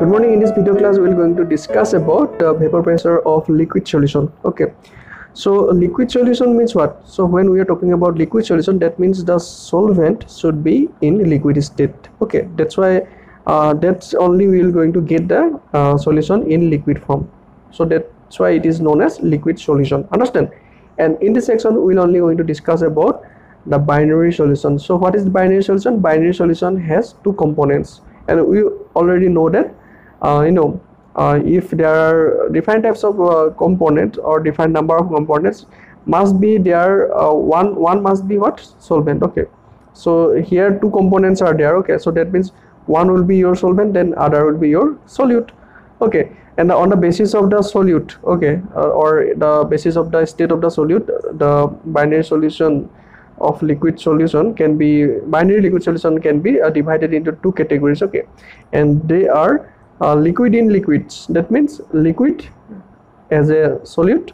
Good morning. In this video class, we are going to discuss about vapor pressure of liquid solution. Okay, so liquid solution means what? So when we are talking about liquid solution, that means the solvent should be in liquid state. Okay, that's why that's only we are going to get the solution in liquid form. So that's why it is known as liquid solution. Understand? And in this section, we will only going to discuss about the binary solution. So what is the binary solution? Binary solution has two components, and we already know that if there are different types of components or different number of components, must be there one must be what? Solvent. Okay, so here two components are there. Okay, so that means one will be your solvent, then other will be your solute. Okay, and on the basis of the solute, okay, or the basis of the state of the solute, the binary solution of liquid solution can be binary liquid solution can be divided into two categories. Okay, and they are liquid in liquids. That means liquid as a solute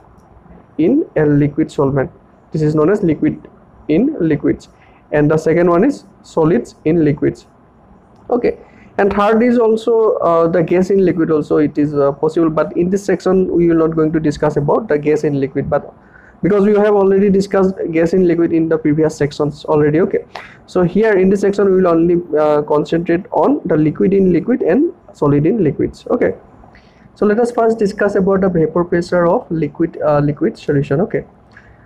in a liquid solvent. This is known as liquid in liquids. And the second one is solids in liquids. Okay, and third is also the gas in liquid. Also it is possible, but in this section we will not going to discuss about the gas in liquid, but because we have already discussed gas in liquid in the previous sections already. Okay, so here in this section we will only concentrate on the liquid in liquid and solid in liquids. Okay, so let us first discuss about the vapor pressure of liquid solution. Okay,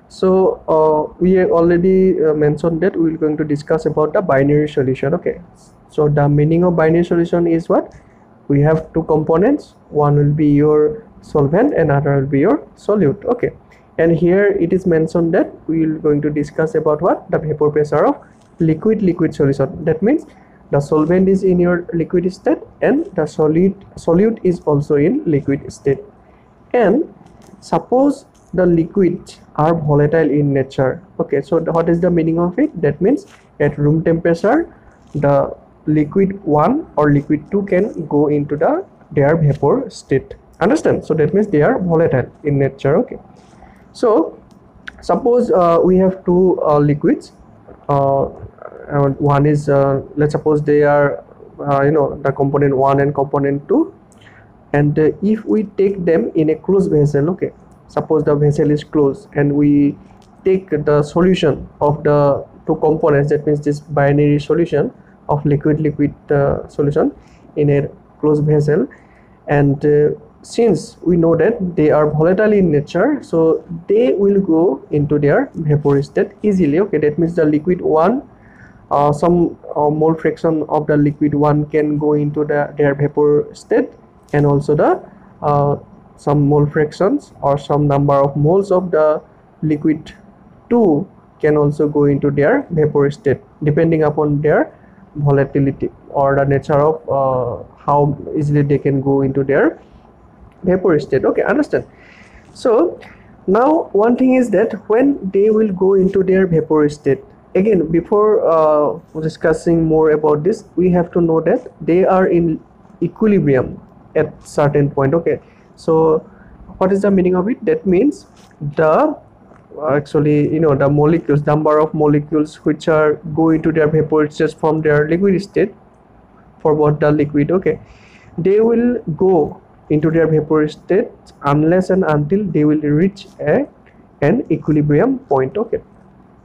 so we have already mentioned that we are going to discuss about the binary solution. Okay, so the meaning of binary solution is what? We have two components, one will be your solvent and other will be your solute. Okay, and here it is mentioned that we are going to discuss about what? The vapor pressure of liquid solution. That means the solvent is in your liquid state and the solute is also in liquid state. And suppose the liquids are volatile in nature. Okay, so what is the meaning of it? That means at room temperature, the liquid 1 or liquid 2 can go into their vapor state. Understand? So that means they are volatile in nature. Okay, so suppose we have two liquids. One is let's suppose they are the component 1 and component 2, and if we take them in a closed vessel. Okay, suppose the vessel is closed and we take the solution of the two components, that means this binary solution of liquid solution in a closed vessel, and since we know that they are volatile in nature, so they will go into their vapor state easily. Okay, that means the liquid 1, some mole fraction of the liquid 1 can go into their vapor state, and also the some mole fractions or some number of moles of the liquid 2 can also go into their vapor state, depending upon their volatility or the nature of how easily they can go into their vapor state. Okay, understand? So now one thing is that when they will go into their vapor state, again before discussing more about this, we have to know that they are in equilibrium at certain point. Okay, so what is the meaning of it? That means the actually the molecules, number of molecules which are go into their vapor state from their liquid state for both the liquid. Okay, they will go into their vapor state unless and until they will reach an equilibrium point. Okay,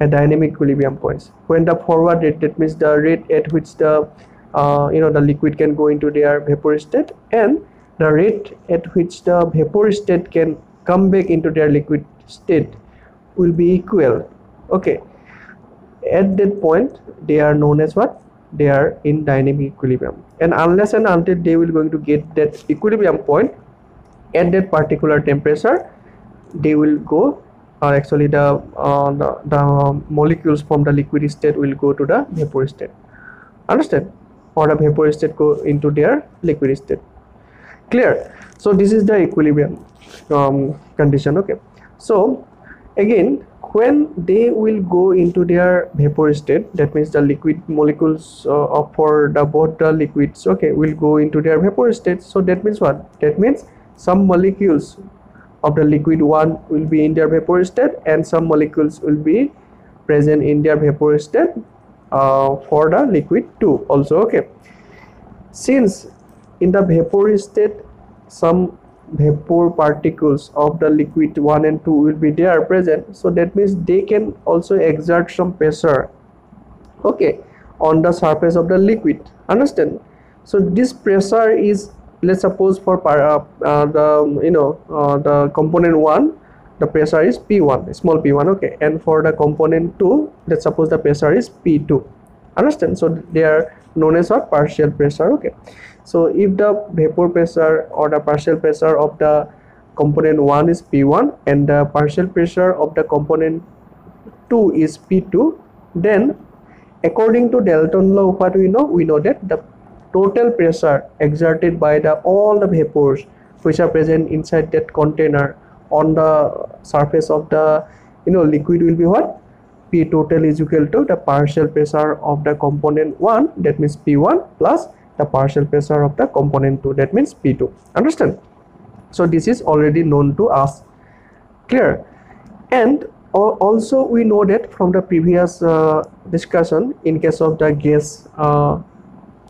a dynamic equilibrium points. When the forward rate, that means the rate at which the the liquid can go into their vapor state, and the rate at which the vapor state can come back into their liquid state will be equal. Okay, at that point they are known as what? They are in dynamic equilibrium, and unless and until they will going to get that equilibrium point at that particular temperature, they will go actually the molecules from the liquid state will go to the vapor state. Understand? Or the vapor state go into their liquid state. Clear? So this is the equilibrium condition. Okay, so again when they will go into their vapor state, that means the liquid molecules for the both the liquids, okay, will go into their vapor state. So that means what? That means some molecules of the liquid 1 will be in their vapor state, and some molecules will be present in their vapor state for the liquid 2 also. Okay, since in the vapor state some vapor particles of the liquid 1 and 2 will be there present, so that means they can also exert some pressure, okay, on the surface of the liquid. Understand? So this pressure is, let's suppose for the component 1, the pressure is P1, small p1, okay, and for the component 2, let's suppose the pressure is P2. Understand? So they are known as what? Partial pressure, okay. So if the vapor pressure or the partial pressure of the component 1 is P1 and the partial pressure of the component 2 is P2, then according to Dalton law, what we know? We know that the total pressure exerted by all the vapors which are present inside that container on the surface of the liquid will be what? P total is equal to the partial pressure of the component 1, that means P1, plus the partial pressure of the component 2, that means P2. Understand? So this is already known to us. Clear? And also we know that from the previous discussion, in case of the gas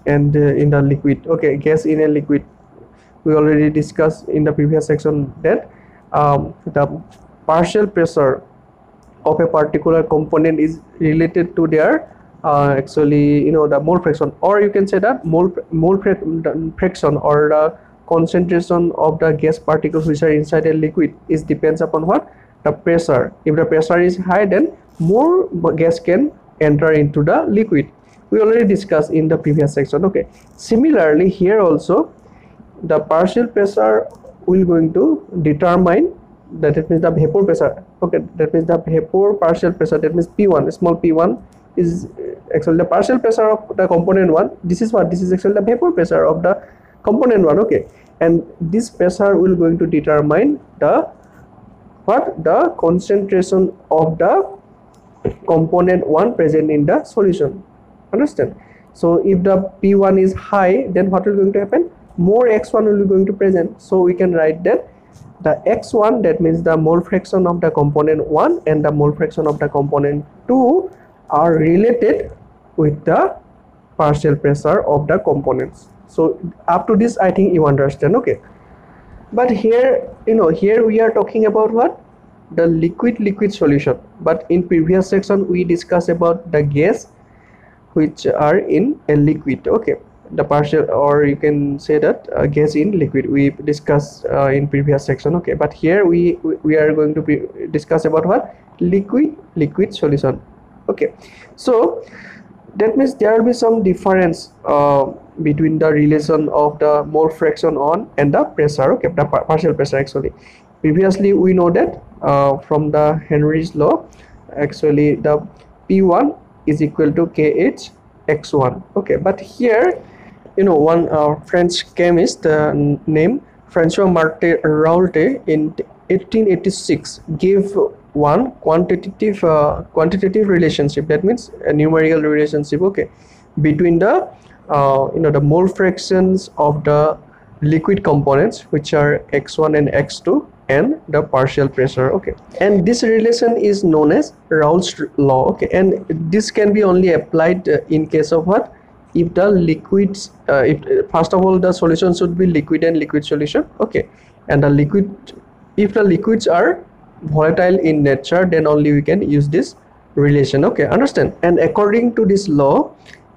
and in the liquid, okay, gas in a liquid, we already discussed in the previous section that the partial pressure of a particular component is related to their actually the mole fraction, or you can say that mole fraction or the concentration of the gas particles which are inside a liquid is depends upon what? The pressure. If the pressure is high, then more gas can enter into the liquid. We already discussed in the previous section, okay. Similarly here also the partial pressure will going to determine that, it means the vapor pressure, okay, that means the vapor partial pressure, that means P1, small p1 is actually the partial pressure of the component 1. This is what? This is actually the vapor pressure of the component 1, okay, and this pressure will going to determine the what? The concentration of the component 1 present in the solution. Understand? So if the P1 is high, then what will going to happen? More X1 will be going to present. So we can write that the X1, that means the mole fraction of the component 1 and the mole fraction of the component 2 are related with the partial pressure of the components. So up to this I think you understand, okay. But here here we are talking about what? The liquid solution, but in previous section we discussed about the gas which are in a liquid, okay, the partial, or you can say that gas in liquid we discussed in previous section, okay. But here we are going to discuss about what? Liquid solution, okay. So that means there will be some difference between the relation of the mole fraction on and the pressure, okay, the partial pressure. Actually previously we know that from the Henry's law, actually the P1 is equal to KH X1, okay. But here one French chemist named Francois Martin Raoult in 1886 gave one quantitative relationship, that means a numerical relationship, okay, between the the mole fractions of the liquid components which are X1 and X2 and the partial pressure, okay. And this relation is known as Raoult's law, okay. And this can be only applied in case of what? If the liquids, if first of all the solution should be liquid and liquid solution, okay, and the liquid, if the liquids are volatile in nature, then only we can use this relation, okay. Understand? And according to this law,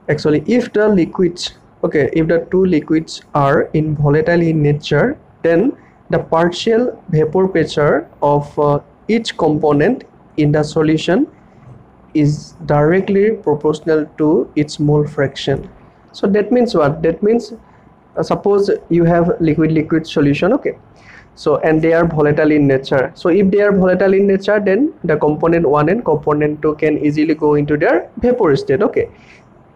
actually if the liquids, okay, if the two liquids are volatile in nature, then the partial vapor pressure of each component in the solution is directly proportional to its mole fraction. So that means what? That means suppose you have liquid solution, okay, so and they are volatile in nature. So if they are volatile in nature, then the component 1 and component 2 can easily go into their vapor state, okay.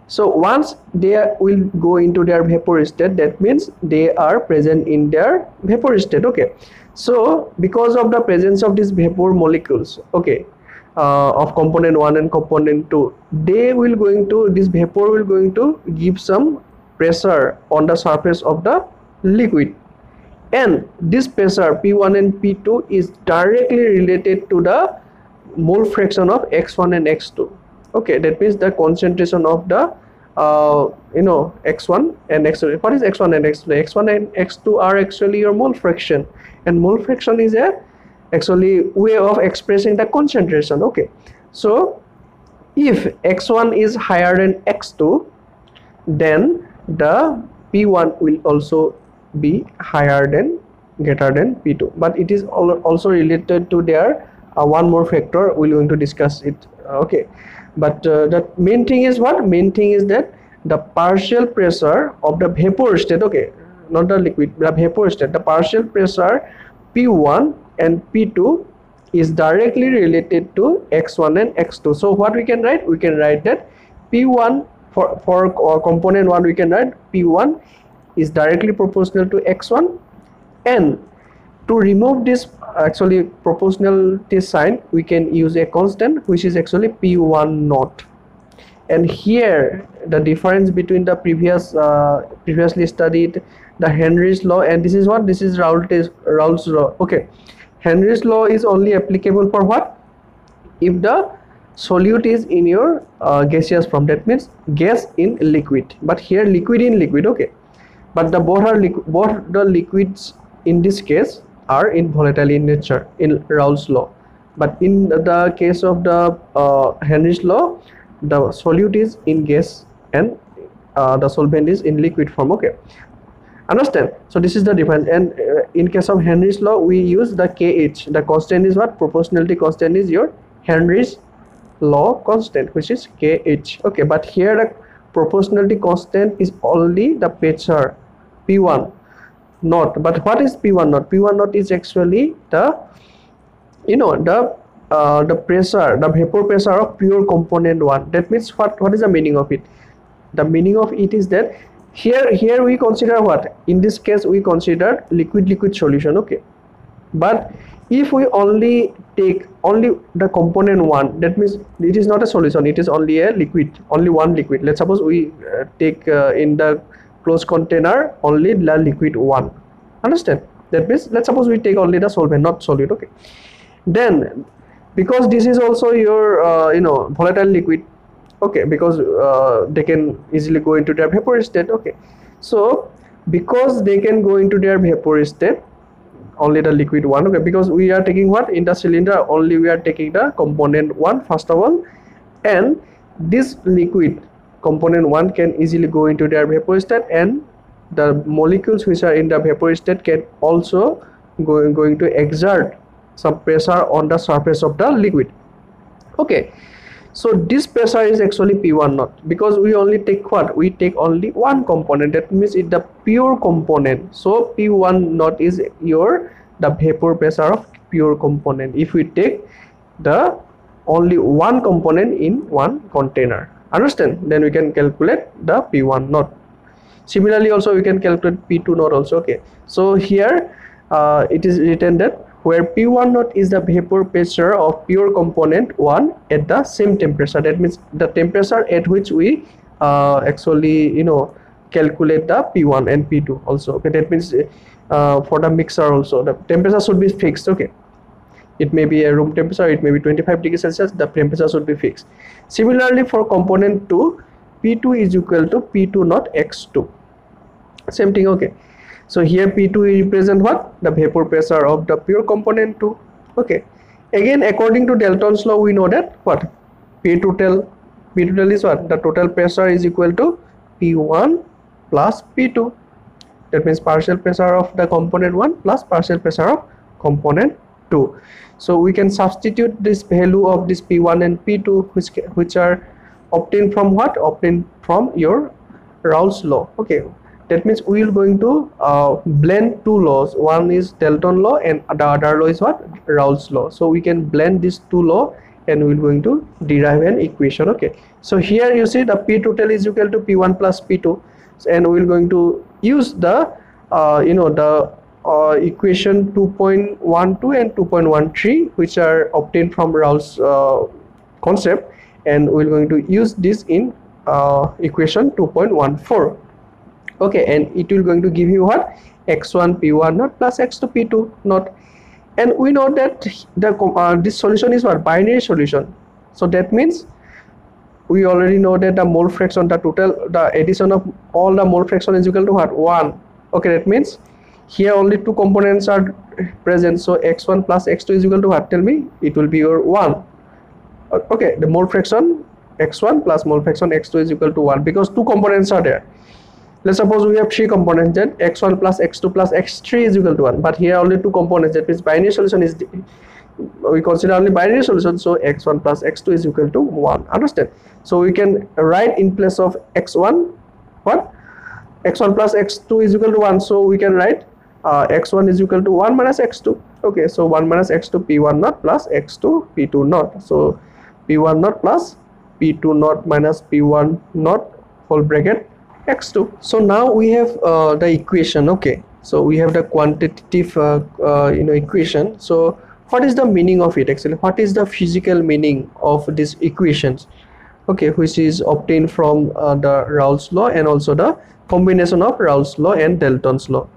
So once they will go into their vapor state, that means they are present in their vapor state, okay. So because of the presence of these vapor molecules, okay, of component 1 and component 2, they will going to, this vapor will going to give some pressure on the surface of the liquid, and this pressure P1 and P2 is directly related to the mole fraction of X1 and X2, okay. That means the concentration of the x1 and x2. What is x1 and x2? x1 and x2 are actually your mole fraction, and mole fraction is a actually way of expressing the concentration. Okay, so if x1 is higher than x2, then the P1 will also be higher than greater than P2, but it is also related to their one more factor. We're going to discuss it. Okay, but the main thing is what? Main thing is that the partial pressure of the vapor state, okay, not the liquid, the vapor state, the partial pressure P1 and P2 is directly related to x1 and x2. So what we can write? We can write that P1 for component 1, we can write P1 is directly proportional to x1, and to remove this actually proportionality sign, we can use a constant which is actually P1 naught. And here the difference between the previously studied the Henry's law, and this is what? This is Raoult's law. Okay, Henry's law is only applicable for what? If the solute is in your gaseous form, that means gas in liquid, but here liquid in liquid. Okay, but the both the liquids in this case are in volatile in nature in Raoult's law, but in the case of the Henry's law, the solute is in gas and the solvent is in liquid form. Okay, understand? So this is the difference. And in case of Henry's law, we use the KH. The constant is what? Proportionality constant is your Henry's law constant, which is KH. Okay, but here the proportionality constant is only the pressure P1 naught. But what is P1 naught? P1 naught is actually the the pressure, the vapor pressure of pure component 1. That means what is the meaning of it? The meaning of it is that here we consider what? In this case we consider liquid solution. Okay, but if we only take only the component 1, that means it is not a solution, it is only a liquid, only one liquid. Let's suppose we take in the closed container only the liquid 1. Understand? That means let's suppose we take only the solvent, not solute. Okay, then because this is also your volatile liquid. Okay, because they can easily go into their vapor state. Okay, so because they can go into their vapor state, only the liquid 1. Okay, because we are taking what? In the cylinder only we are taking the component 1 first of all, and this liquid component 1 can easily go into their vapor state, and the molecules which are in the vapor state can also going to exert some pressure on the surface of the liquid. Okay, so this pressure is actually P1 naught, because we only take what? We take only one component, that means it's the pure component. So P1 naught is the vapor pressure of pure component if we take the only one component in one container. Understand? Then we can calculate the P1 naught. Similarly also we can calculate P2 naught also. Okay, so here it is written that where P1 naught is the vapor pressure of pure component 1 at the same temperature. That means the temperature at which we actually calculate the P1 and P2 also. Okay, that means for the mixer also the temperature should be fixed. Okay, it may be a room temperature, it may be 25 degrees Celsius, the temperature should be fixed. Similarly for component 2, P2 is equal to P2 naught x2. Same thing. Okay, so here P2 represent what? The vapor pressure of the pure component 2. Okay, again according to Dalton's law we know that what? P total is what? The total pressure is equal to P1 plus P2. That means partial pressure of the component 1 plus partial pressure of component 2. So we can substitute this value of this P1 and P2 which are obtained from what? Obtained from your Raoult's law. Okay, that means we are going to blend two laws. One is Dalton law and the other law is what? Raoult's law. So we can blend these two laws and we are going to derive an equation. Okay, so here you see the P total is equal to P1 plus P2, and we are going to use the equation 2.12 and 2.13 which are obtained from Raoult's concept, and we are going to use this in equation 2.14. Okay, and it will going to give you what? x1 P1 naught plus x2 P2 naught. And we know that the this solution is what? Binary solution. So that means we already know that the mole fraction, the addition of all the mole fraction is equal to what? 1. Okay, that means here only two components are present, so x1 plus x2 is equal to what? Tell me. It will be your 1. Okay, the mole fraction x1 plus mole fraction x2 is equal to 1 because two components are there. Let's suppose we have three components, then x1 plus x2 plus x3 is equal to 1, but here only two components, that means binary solution is, we consider only binary solution, so x1 plus x2 is equal to 1. Understand? So we can write in place of x1 what? x1 plus x2 is equal to 1, so we can write x1 is equal to 1 minus x2. Okay, so 1 minus x2 p1 naught plus x2 p2 naught, so p1 naught plus p2 naught minus p1 naught whole bracket x2. So now we have the equation. Okay, so we have the quantitative equation. So what is the meaning of it actually? What is the physical meaning of these equations? Okay, which is obtained from the Raoult's law and also the combination of Raoult's law and Dalton's law.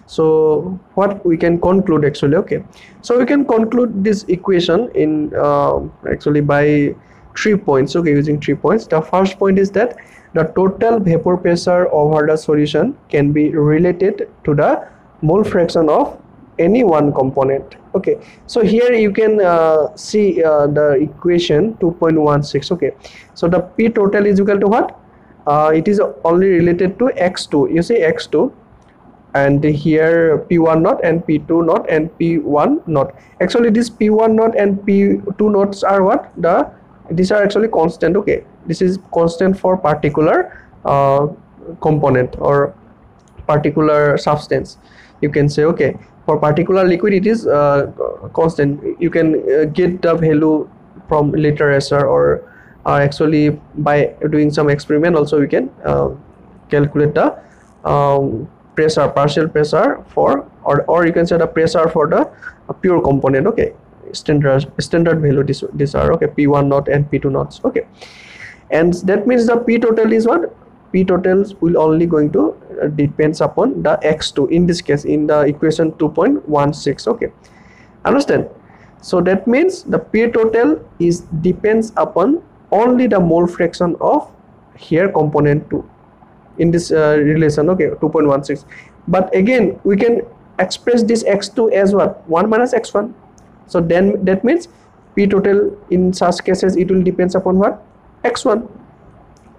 So what we can conclude actually? Okay, so we can conclude this equation in actually by 3 points. Okay, using 3 points. The first point is that the total vapor pressure over the solution can be related to the mole fraction of any one component. Okay, so here you can see the equation 2.16. okay, so the P total is equal to what? It is only related to x2. You see x2, and here p1 naught and p2 naught and p1 naught. Actually this p1 naught and p2 naughts are what? These are actually constant. Okay, this is constant for particular component or particular substance, you can say. Okay, for particular liquid it is constant. You can get the value from literature, or actually by doing some experiment also we can calculate the pressure, partial pressure for, or you can say the pressure for the pure component. Okay, standard value these are. Okay, p1 naught and p2 naughts. Okay, and that means the P total is what? P totals will only going to depends upon the x2 in this case in the equation 2.16. okay, understand? So that means the P total is depends upon only the mole fraction of here component 2 in this relation. Okay, 2.16. but again we can express this x2 as what? 1 minus x1. So then that means P total in such cases it will depends upon what? x1.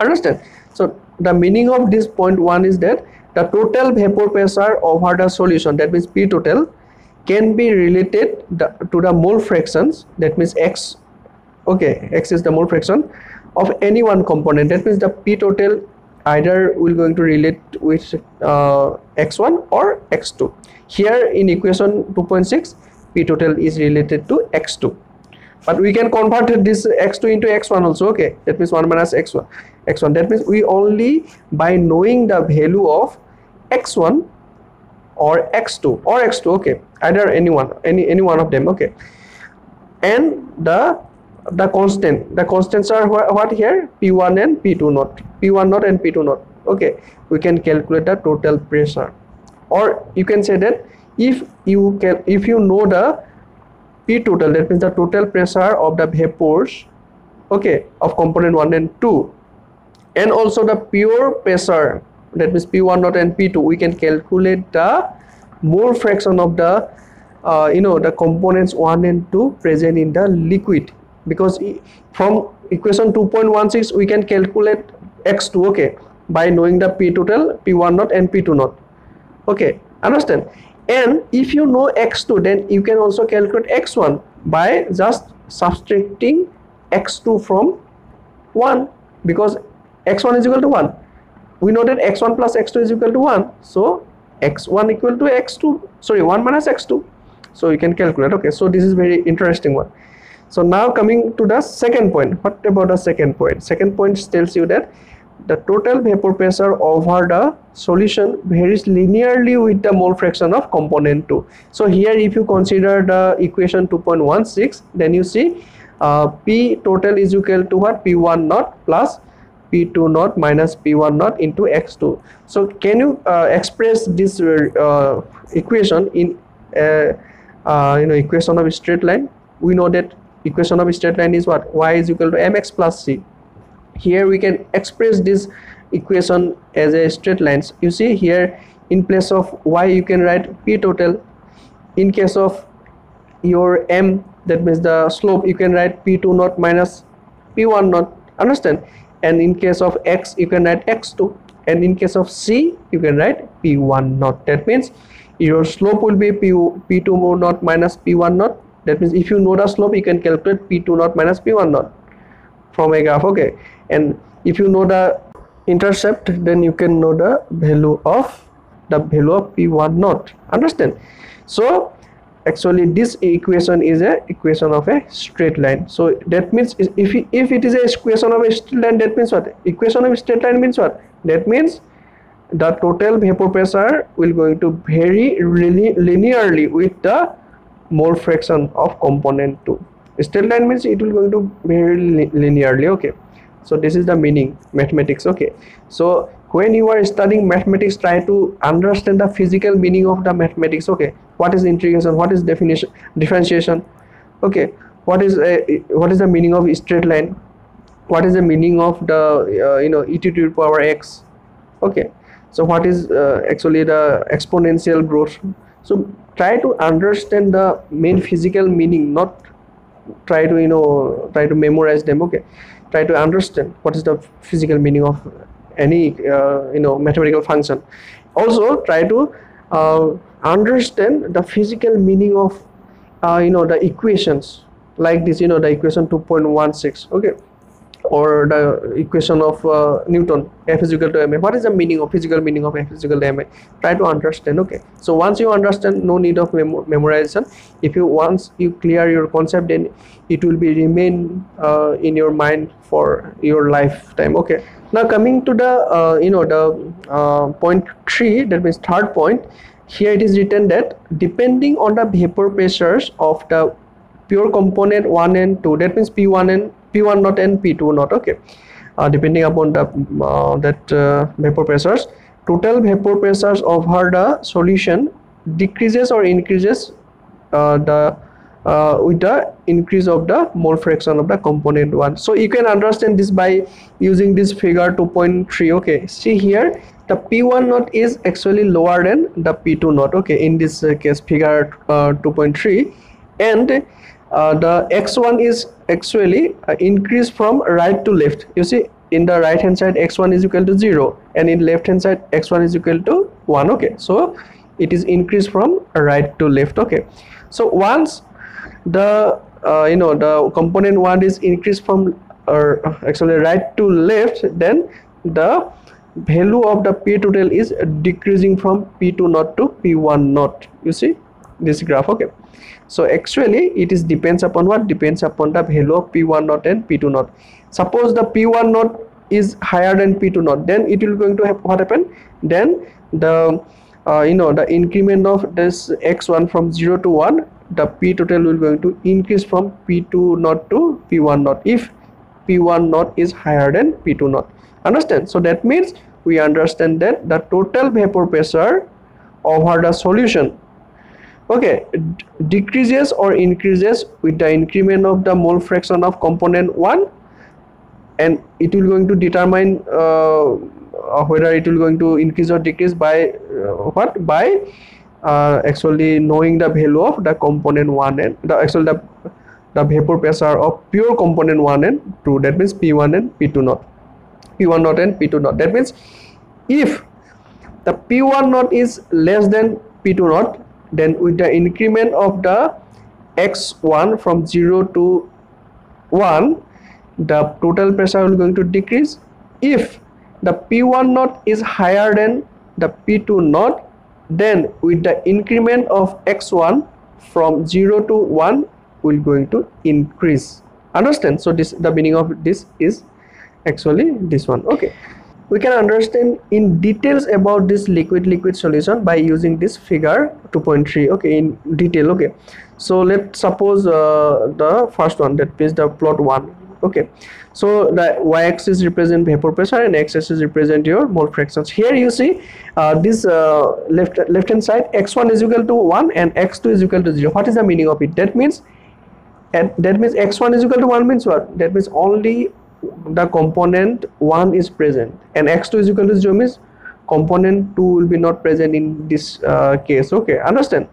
Understand? So the meaning of this point 1 is that the total vapor pressure over the solution, that means P total, can be related to the mole fractions, that means x. Okay, x is the mole fraction of any one component. That means the P total either will going to relate with x1 or x2. Here in equation 2.6 P total is related to x2, but we can convert this x2 into x1 also. Okay, that means 1 minus x1. That means we only by knowing the value of x1 or x2 or x2. Okay, either any one of them. Okay, and the constants are what here? P1 and P2 naught, P1 naught and P2 naught. Okay, we can calculate the total pressure, or you can say that if you know the P total, that means the total pressure of the vapors, okay, of component 1 and 2, and also the pure pressure, that means P1 naught and P2, we can calculate the mole fraction of the the components 1 and 2 present in the liquid, because from equation 2.16 we can calculate x2, okay, by knowing the P total, P1 naught and P2 naught. Okay, understand? And if you know x2, then you can also calculate x1 by just subtracting x2 from 1, because x1 is equal to 1. We know that x1 plus x2 is equal to 1, so x1 equal to x2, sorry, 1 minus x2. So you can calculate. Okay, so this is very interesting one. So now coming to the second point. What about the second point? Second point tells you that the total vapor pressure over the solution varies linearly with the mole fraction of component 2. So here if you consider the equation 2.16, then you see P total is equal to what? P1 naught plus P2 naught minus P1 naught into x2. So can you express this equation in equation of a straight line? We know that equation of a straight line is what? Y is equal to mx plus c. here we can express this equation as a straight lines. You see here, in place of y you can write p total. In case of your m, that means the slope, you can write p2 naught minus p1 naught. Understand? And in case of x you can write x2, and in case of c you can write p1 naught. That means your slope will be p2 naught minus p1 naught. That means if you know the slope, you can calculate p2 naught minus p1 naught from a graph. Okay, and if you know the intercept, then you can know the value of p1 naught. Understand? So actually this equation is a equation of a straight line. So that means if it is a equation of a straight line, that means what? Equation of a straight line means what? That means the total vapor pressure will going to vary linearly with the mole fraction of component 2. Straight line means it will going to vary linearly. Okay, so this is the meaning mathematics. Okay, so when you are studying mathematics, try to understand the physical meaning of the mathematics. Okay, what is integration, what is differentiation, okay, what is the meaning of straight line, what is the meaning of the e to the power x. Okay, so what is actually the exponential growth. So try to understand the main physical meaning, not try to memorize them. Okay, try to understand what is the physical meaning of any mathematical function. Also try to understand the physical meaning of the equations like this, the equation 2.16, okay, or the equation of Newton, F is equal to ma. What is the meaning of physical meaning of F is equal to ma? Try to understand. Okay, so once you understand, no need of memorization. If once you clear your concept, then it will be remain in your mind for your lifetime. Okay, now coming to the point 3, that means third point. Here it is written that depending on the vapor pressures of the pure component 1 and 2, that means P1 naught and P2 naught, okay, depending upon the vapor pressures, total vapor pressures over the solution decreases or increases with the increase of the mole fraction of the component 1. So you can understand this by using this figure 2.3. okay, see here the P1 naught is actually lower than the P2 naught, okay, in this case figure 2.3, and the x1 is actually increased from right to left. You see, in the right hand side x1 is equal to 0, and in left hand side x1 is equal to 1. okay, so it is increased from right to left. Okay, so once the the component 1 is increased from actually right to left, then the value of the P total is decreasing from P2 naught to P1 naught. You see this graph. Okay, so actually it is depends upon what? Depends upon the value of P1 naught and P2 naught. Suppose the P1 naught is higher than P2 naught, then it will going to have what happen? Then the the increment of this x1 from 0 to 1, the P total will going to increase from P2 naught to P1 naught if P1 naught is higher than P2 naught. Understand? So that means we understand that the total vapor pressure over the solution, okay, decreases or increases with the increment of the mole fraction of component 1, and it will going to determine whether it will going to increase or decrease by what? By actually knowing the value of the component 1 and the vapor pressure of pure component 1 and 2, that means P1 and P2 naught, P1 naught and P2 naught. That means if the P1 naught is less than P2 naught, then with the increment of the x1 from 0 to 1, the total pressure will going to decrease. If the P1 naught is higher than the P2 naught, then with the increment of x1 from 0 to 1 will going to increase. Understand? So this, the meaning of this is actually this one. Okay, we can understand in details about this liquid solution by using this figure 2.3, okay, in detail. Okay, so let's suppose the first one, that is the plot 1. okay, so the y-axis represent vapor pressure and x-axis represent your mole fractions. Here you see this left hand side, x1 is equal to 1 and x2 is equal to 0. What is the meaning of it? That means x1 is equal to 1 means what? That means only the component 1 is present and x2 is equal to 0 means component 2 will be not present in this case. Okay, understand?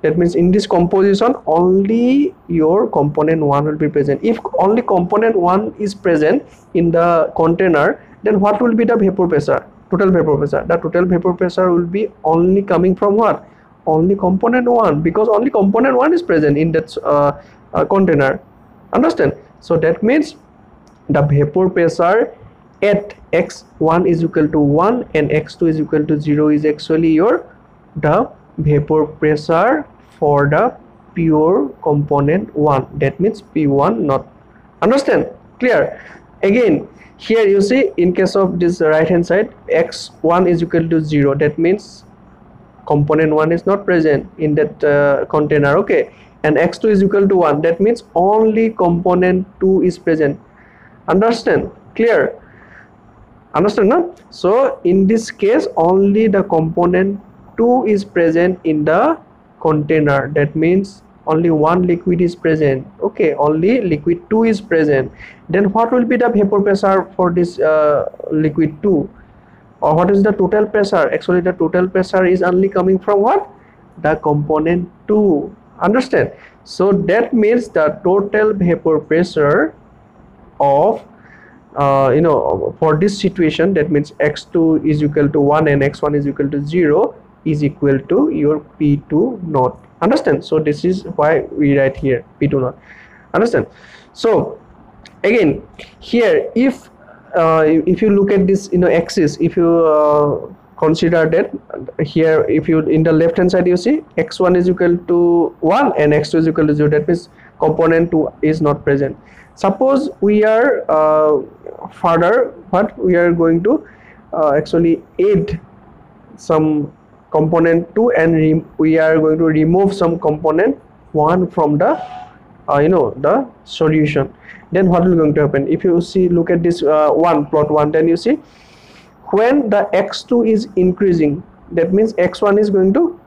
That means in this composition only your component 1 will be present. If only component 1 is present in the container, then what will be the vapor pressure? Total vapor pressure. The total vapor pressure will be only coming from what? Only component 1, because only component 1 is present in that container. Understand? So that means the vapor pressure at x1 is equal to 1 and x2 is equal to 0 is actually the vapor pressure for the pure component 1. That means P1 not. Understand? Clear? Again, here you see, in case of this right hand side, x1 is equal to 0. That means component 1 is not present in that container. Okay, and x2 is equal to 1. That means only component 2 is present. Understand? Clear? Understand, no? So in this case only the component 2 is present in the container. That means only one liquid is present. Okay, only liquid 2 is present. Then what will be the vapor pressure for this liquid 2, or what is the total pressure? Actually the total pressure is only coming from what? The component 2. Understand? So that means the total vapor pressure of for this situation, that means x2 is equal to 1 and x1 is equal to 0 is equal to your P2 naught. Understand? So this is why we write here P2 naught. Understand? So again here, if you look at this axis, if you consider that here, if you in the left hand side you see x1 is equal to 1 and x2 is equal to 0, that means component 2 is not present. Suppose we are further, what we are going to actually add some component 2 and we are going to remove some component 1 from the the solution. Then what will going to happen? If you see, look at this plot 1, then you see when the x2 is increasing, that means x1 is going to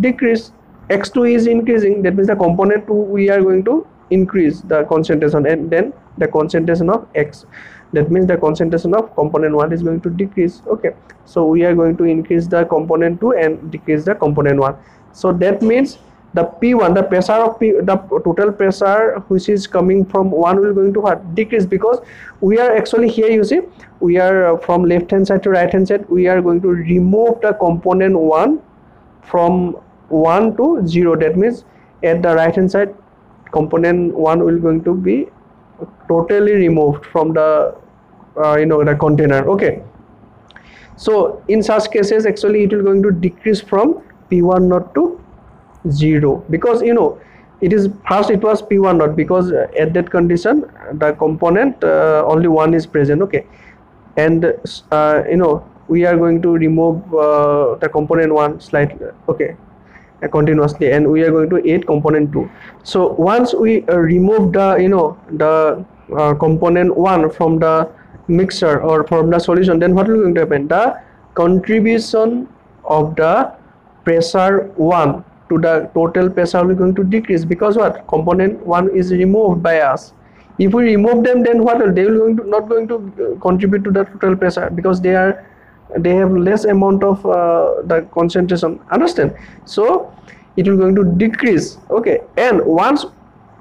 decrease. X2 is increasing, that means the component 2 we are going to increase the concentration, and then the concentration of x, that means the concentration of component 1 is going to decrease. Okay, so we are going to increase the component 2 and decrease the component 1. So that means the P1, the pressure of the total pressure which is coming from 1 will going to what? Decrease, because we are actually here, you see, we are from left hand side to right hand side, we are going to remove the component 1 from 1 to 0. That means at the right hand side component 1 will going to be totally removed from the the container. Okay, so in such cases actually it will going to decrease from P1 naught to 0, because it is first it was P1 naught, because at that condition the component only 1 is present. Okay, and we are going to remove the component 1 slightly, okay, continuously, and we are going to add component 2. So once we remove the the component 1 from the mixture or from the solution, then what will going to happen? The contribution of the pressure 1 to the total pressure will going to decrease, because what? Component 1 is removed by us. If we remove them, then what will they will not going to contribute to the total pressure, because they have less amount of the concentration. Understand? So it will going to decrease. Okay, and once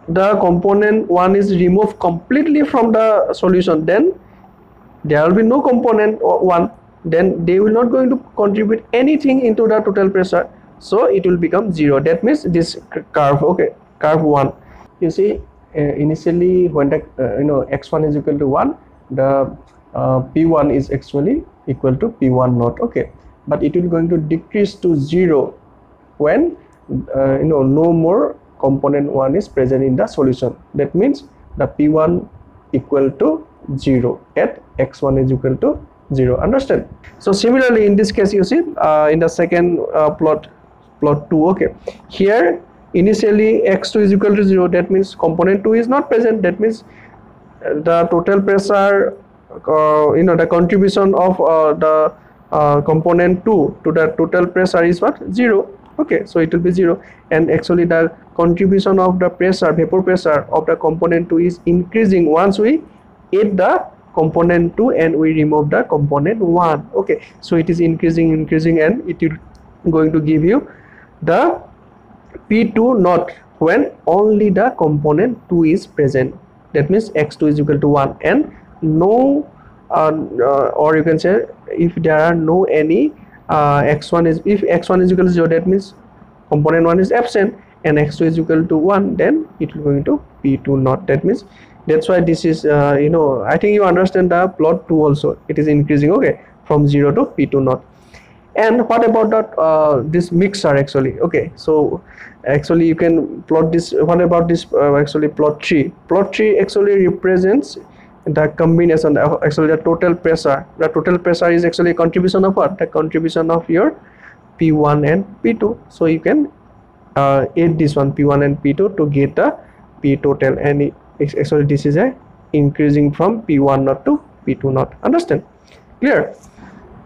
the component 1 is removed completely from the solution, then there will be no component 1, then they will not going to contribute anything into the total pressure, so it will become 0. That means this curve, okay, curve 1, you see, initially when the x1 is equal to 1, the P1 is actually equal to P1 naught. Okay, but it will going to decrease to 0 when no more component 1 is present in the solution. That means the P1 equal to 0 at x1 is equal to 0. Understand? So similarly in this case, you see in the second plot 2, okay, here initially x2 is equal to 0, that means component 2 is not present. That means the total pressure, the contribution of the component 2 to the total pressure is what? 0. Okay, so it will be 0, and actually the contribution of the pressure, vapor pressure of the component 2 is increasing once we add the component 2 and we remove the component 1. Okay, so it is increasing and it is going to give you the P2 not when only the component 2 is present. That means x2 is equal to 1 and no or you can say if there are no any x1 is, if x1 is equal to 0, that means component 1 is absent, and x2 is equal to 1, then it will going to P2 not. That means that's why this is you know, I think you understand the plot 2 also, it is increasing, okay, from 0 to P2 not. And what about that this mixer actually? Okay, so actually you can plot this. What about this actually plot 3? Plot 3 actually represents the combination, actually the total pressure. The total pressure is actually contribution of what? The contribution of your P1 and P2. So you can add this one, P1 and P2, to get the P total, and actually this is a increasing from P1 not to P2 not. Understand? Clear?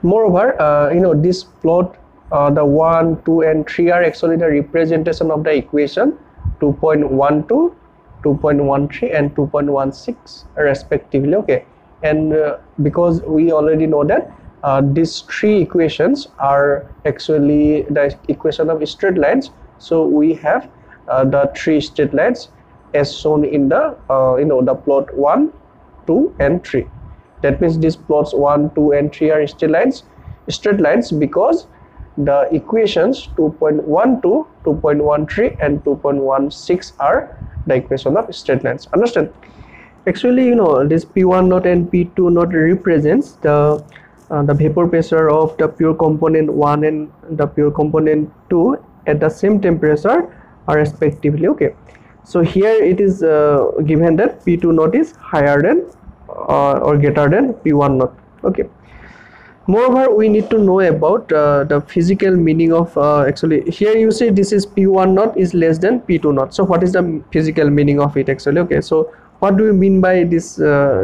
Moreover, you know, this plot, the 1, 2 and 3 are actually the representation of the equation 2.12, 2.13 and 2.16 respectively. Okay, and because we already know that these 3 equations are actually the equation of straight lines, so we have the 3 straight lines as shown in the you know, the plot 1, 2 and 3. That means these plots 1, 2 and 3 are straight lines because the equations 2.12, 2.13 and 2.16 are the equation of straight lines. Understand? Actually, you know, this P1 not and P2 not represents the vapor pressure of the pure component 1 and the pure component 2 at the same temperature respectively. Okay, so here it is given that P2 not is higher than or greater than P1 not. Okay, moreover we need to know about the physical meaning of actually here you say this is P1 not is less than P2 not. So what is the physical meaning of it actually? Okay, so what do we mean by this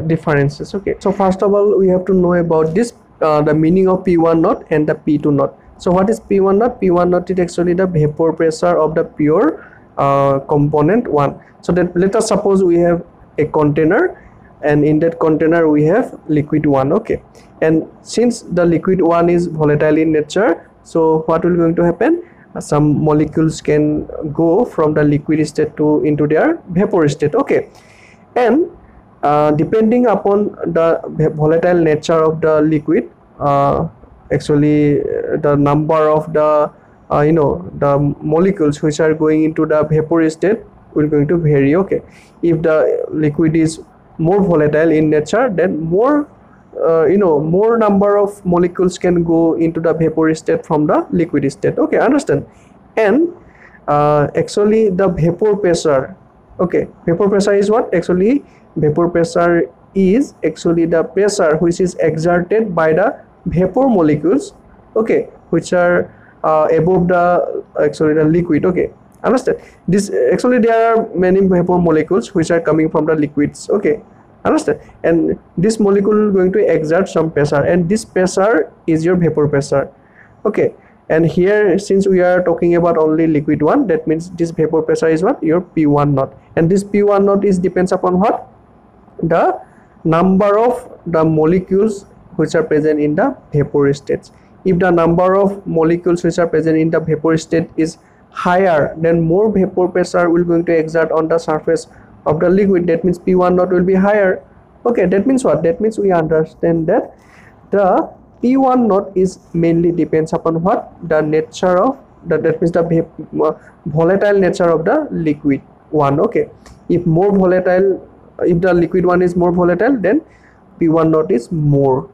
differences? Okay, so first of all we have to know about this the meaning of P1 not and the P2 not. So what is P1 not? P1 not is actually the vapor pressure of the pure component 1. So that let us suppose we have a container, and in that container we have liquid 1. Okay, and since the liquid 1 is volatile in nature, so what will going to happen? Some molecules can go from the liquid state to into their vapor state. Okay, and depending upon the volatile nature of the liquid, actually the number of the you know, the molecules which are going into the vapor state will going to vary. Okay, if the liquid is more volatile in nature, then more you know, more number of molecules can go into the vapor state from the liquid state. Okay, understand? And actually the vapor pressure, okay, vapor pressure is what? Actually vapor pressure is actually the pressure which is exerted by the vapor molecules, okay, which are above the actually the liquid. Okay, understand? This actually there are many vapor molecules which are coming from the liquids. Okay, understand? And this molecule is going to exert some pressure, and this pressure is your vapor pressure. Okay, and here since we are talking about only liquid 1, that means this vapor pressure is what? Your P1 naught, and this P1 naught is depends upon what? The number of the molecules which are present in the vapor states. If the number of molecules which are present in the vapor state is higher, then more vapor pressure will going to exert on the surface of the liquid. That means P1 naught will be higher. Okay, that means what? That means we understand that the P1 naught is mainly depends upon what? The nature of the, that means the volatile nature of the liquid 1. Okay, if more volatile, if the liquid 1 is more volatile, then P1 naught is more.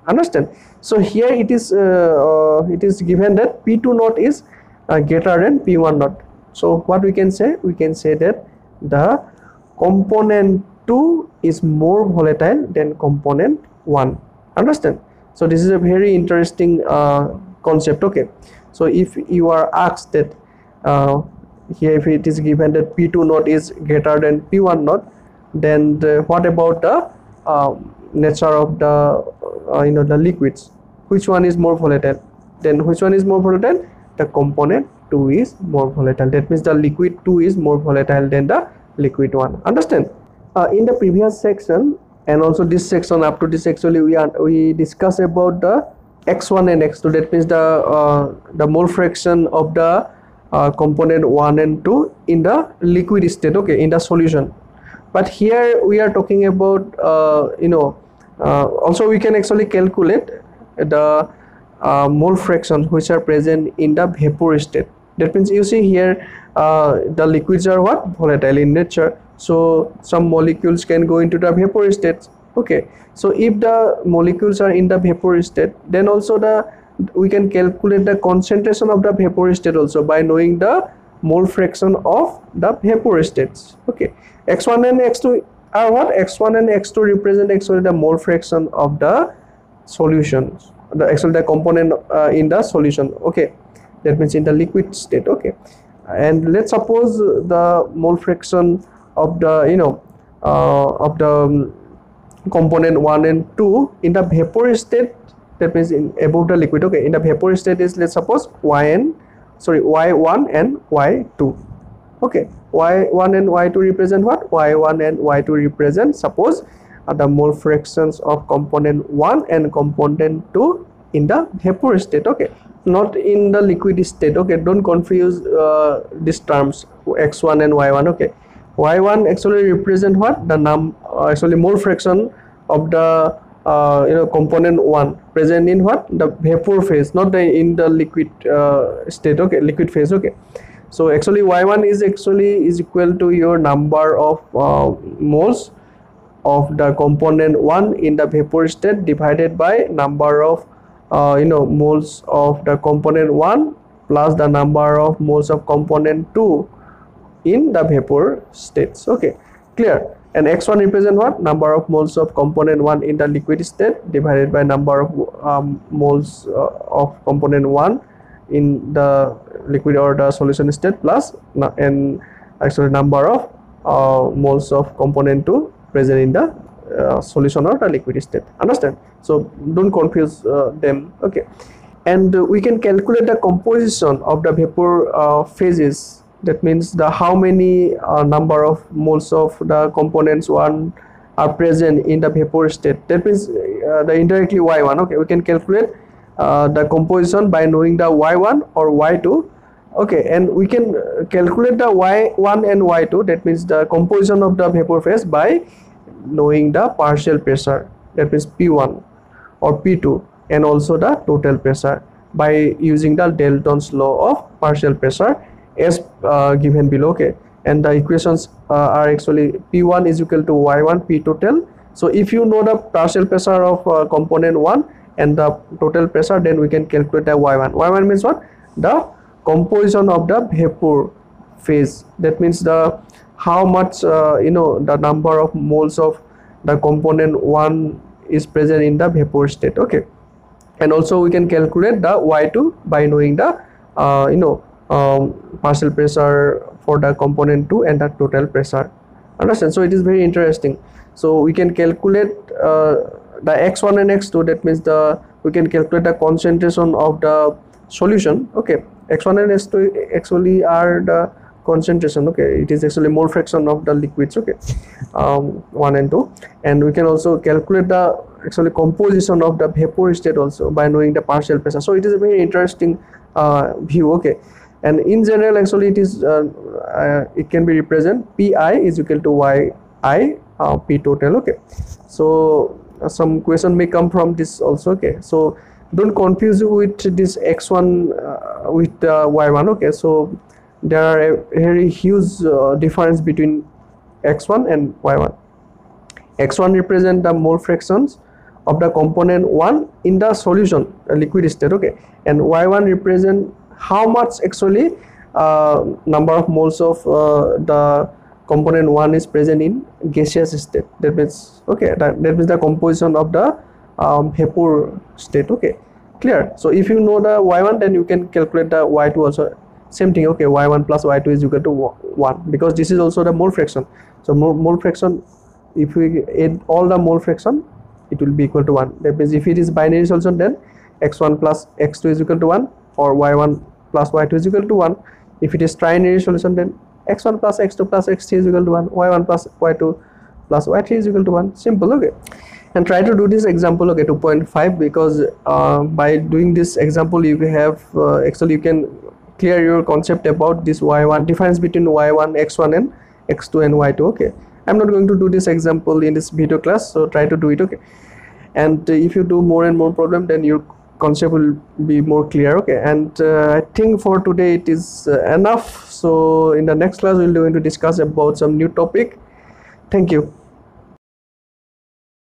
Understand? So here it is given that P2 naught is greater than P1 naught. So what we can say? We can say that the component 2 is more volatile than component 1. Understand? So this is a very interesting concept. Okay, so if you are asked that here if it is given that P2 naught is greater than P1 naught, then what about the nature of the you know, the liquids? Which one is more volatile? Then which one is more volatile? The component 2 is more volatile. That means the liquid 2 is more volatile than the liquid 1. Understand? In the previous section, And also this section, up to this actually we discuss about the x1 and x2, that means the mole fraction of the component 1 and 2 in the liquid state, okay, in the solution. But here we are talking about also we can actually calculate the mole fractions which are present in the vapor state. That means you see here the liquids are what, volatile in nature, so some molecules can go into the vapor state, okay. So if the molecules are in the vapor state, then also we can calculate the concentration of the vapor state also by knowing the mole fraction of the vapor states, okay. X1 and x2 are what, x1 and x2 represent actually the mole fraction of the solutions, the component in the solution, okay, that means in the liquid state, okay. And let's suppose the mole fraction of the of the component 1 and 2 in the vapor state, that means in above the liquid, okay, in the vapor state is, let's suppose y1 and y2, okay. Y1 and y2 represent what, y1 and y2 represent, suppose the mole fractions of component 1 and component 2 in the vapor state, okay, not in the liquid state, okay. Don't confuse these terms, x1 and y1, okay. Y1 actually represent what, the actually mole fraction of the component 1 present in what, the vapor phase, not in the liquid state, okay, liquid phase, okay. So actually y1 is equal to your number of moles of the component 1 in the vapor state divided by number of moles of the component 1 plus the number of moles of component 2 in the vapor states, okay, clear. And x1 represent what, number of moles of component 1 in the liquid state divided by number of moles of component 1 in the liquid or the solution state plus and actually number of moles of component 2 present in the solution or the liquid state, understand? So don't confuse them, okay. And we can calculate the composition of the vapor phases, that means the how many number of moles of the components 1 are present in the vapor state, that means the indirectly y1, okay. We can calculate the composition by knowing the y1 or y2, okay. And we can calculate the y1 and y2, that means the composition of the vapor phase, by knowing the partial pressure, that means P1 or P2, and also the total pressure by using the Dalton's law of partial pressure as given below, okay. And the equations are actually P1 is equal to y1 P total. So if you know the partial pressure of component 1 and the total pressure, then we can calculate the y1. Y1 means what, the composition of the vapor phase, that means the how much the number of moles of the component 1 is present in the vapor state, okay. And also we can calculate the y2 by knowing the partial pressure for the component 2 and the total pressure, understand? So it is very interesting. So we can calculate the x1 and x2, that means we can calculate the concentration of the solution, okay. X1 and x2 actually are the concentration, okay. It is actually mole fraction of the liquids, okay, 1 and 2. And we can also calculate the actually composition of the vapor state also by knowing the partial pressure. So it is a very interesting view, okay. And in general actually it is it can be represent Pi is equal to yi P total, okay. So some question may come from this also, okay. So don't confuse with this x1 with y1, okay. So there are a very huge difference between x1 and y1. X1 represent the mole fractions of the component 1 in the solution, liquid state, okay. And y1 represent how much actually number of moles of the component 1 is present in gaseous state, that means, okay, that means the composition of the vapor state, okay, clear. So if you know the y1, then you can calculate the y2 also, same thing, okay. Y1 plus y2 is equal to 1, because this is also the mole fraction. So mole fraction, if we add all the mole fraction, it will be equal to 1. That means if it is binary solution, then x1 plus x2 is equal to 1, or y1 plus y2 is equal to 1. If it is trinary solution, then x1 plus x2 plus x3 is equal to 1, y1 plus y2 plus y3 is equal to 1. Simple. Okay, and try to do this example, okay, 2.5, because by doing this example you have actually you can clear your concept about this y1 difference between y1 x1 and x2 and y2. Okay, I'm not going to do this example in this video class, so try to do it. Okay, and if you do more and more problem, then your concept will be more clear. Okay, and I think for today it is enough. So in the next class we're going to discuss about some new topic. Thank you.